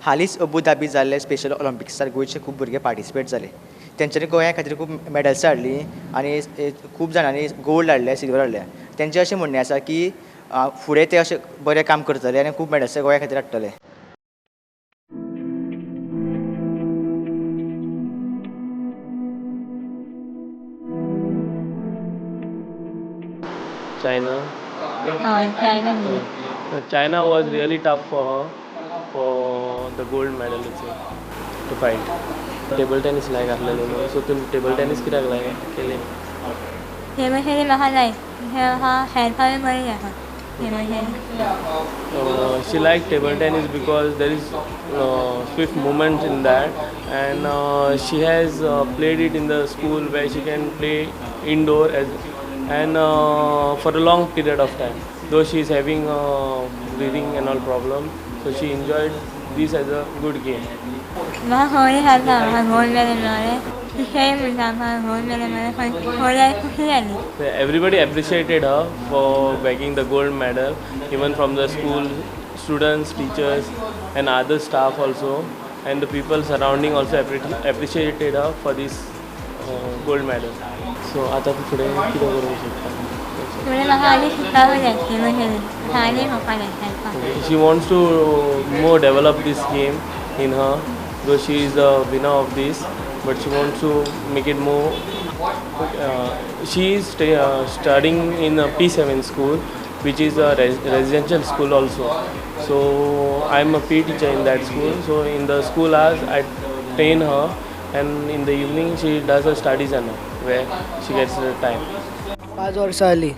हालींच Abu Dhabi जाल्ले special ऑलिम्पिक्सार गोंयचे खूब भुरगे पार्टिसिपेट जाले. तेंच्यांनी गोंया खातीर खूब मॅडल्स हाडलीं आनी खूब जाणांनी गोल्ड हाडले, सिल्वर हाडले. तेंचें अशें म्हणणें आसा की फुडें ते अशें बरें काम करतले आनी खूब मॅडल्स गोंया खातीर हाडटले. China. China. China was really tough for her for the gold medal to fight. Table tennis लायक आसलेलें न्हू सो तुमी टेबल टेनिस कित्याक लायक केलें? टेबल टेनिस म्हाका लायक म्हाका हेल्पाक बरें जाता table tennis. She liked table tennis because there is swift movement in that, and she has played it in the school where she can play indoor and for a long period of time. Though she is having breathing and all problem, so she enjoyed this as a good game. म्हाका होळी जाता म्हाका gold medal मेळ्ळें. खेळ म्हणटा म्हाका gold medal मेळ्ळें पण होळी खुशी जाली. Everybody appreciated her for bagging the gold medal, even from the school students, teachers, and other staff also, and the people surrounding also appreciated her for this gold medal. So आता तूं फुडें कितें करूंक शकता? फुडें म्हाका आनी शिकपाक जाय टेबल टेनिस म्हाका आनी म्हाका जाय हेल्पाक. She wants to more develop this game in her, though she is the winner of this, but she wants to make it more. She is studying in a P7 school, which is a residential school also. So I'm a PE teacher in that school. So in the school hours, I train her, and in the evening she does her studies and all, where she gets the time. 5 वर्सां जालीं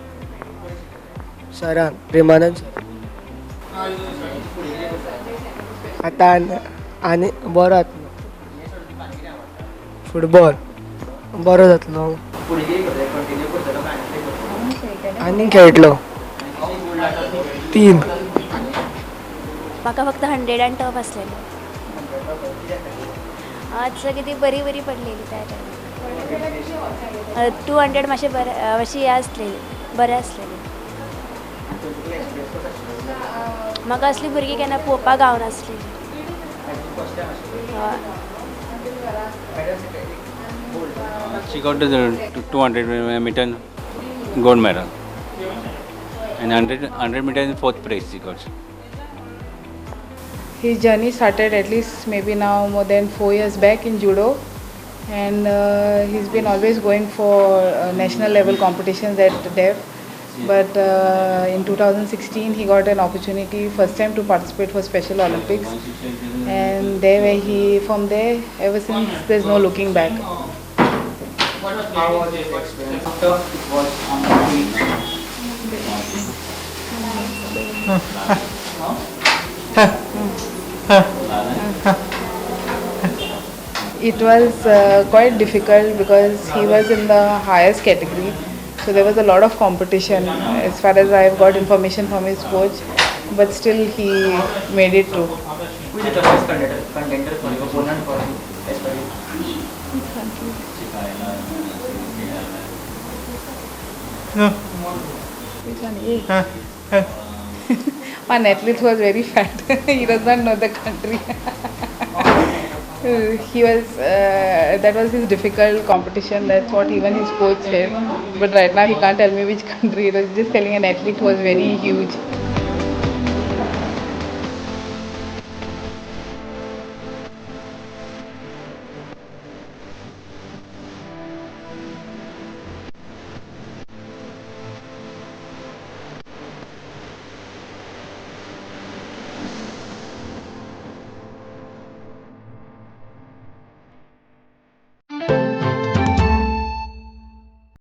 सरान Premanand sir. आतां आनी बरो जातलो football बरो जातलो आनी खेळटलो 3. म्हाका फक्त 100 आणि टफ आसलेली. आज सगळी ती बरी बरी पडलेली त्या टायमार. 200 मातशें बरें अशी हें आसलेली बरें आसलेली. म्हाका असली भुरगीं केन्ना पळोवपाक गावनासलेली. She got the 200 meter gold medal and 100 meter in 4th place she got. His journey started at least maybe now more than 4 years back in judo, and he's been always going for national level competitions at DEF. But in 2016 he got an opportunity first time to participate for Special Olympics, and from there ever since there's no looking back. How was his experience after it was on the field? It was quite difficult because he was in the highest category, so there was a lot of competition as far as I've got information from his coach, but still he made it through. Who is the toughest contender for your opponent for you? As per you? One athlete was very fat. He does not know the country. He was that was his difficult competition. That's what even his coach said. But right now he can't tell me which country. He was just telling an athlete who was very huge.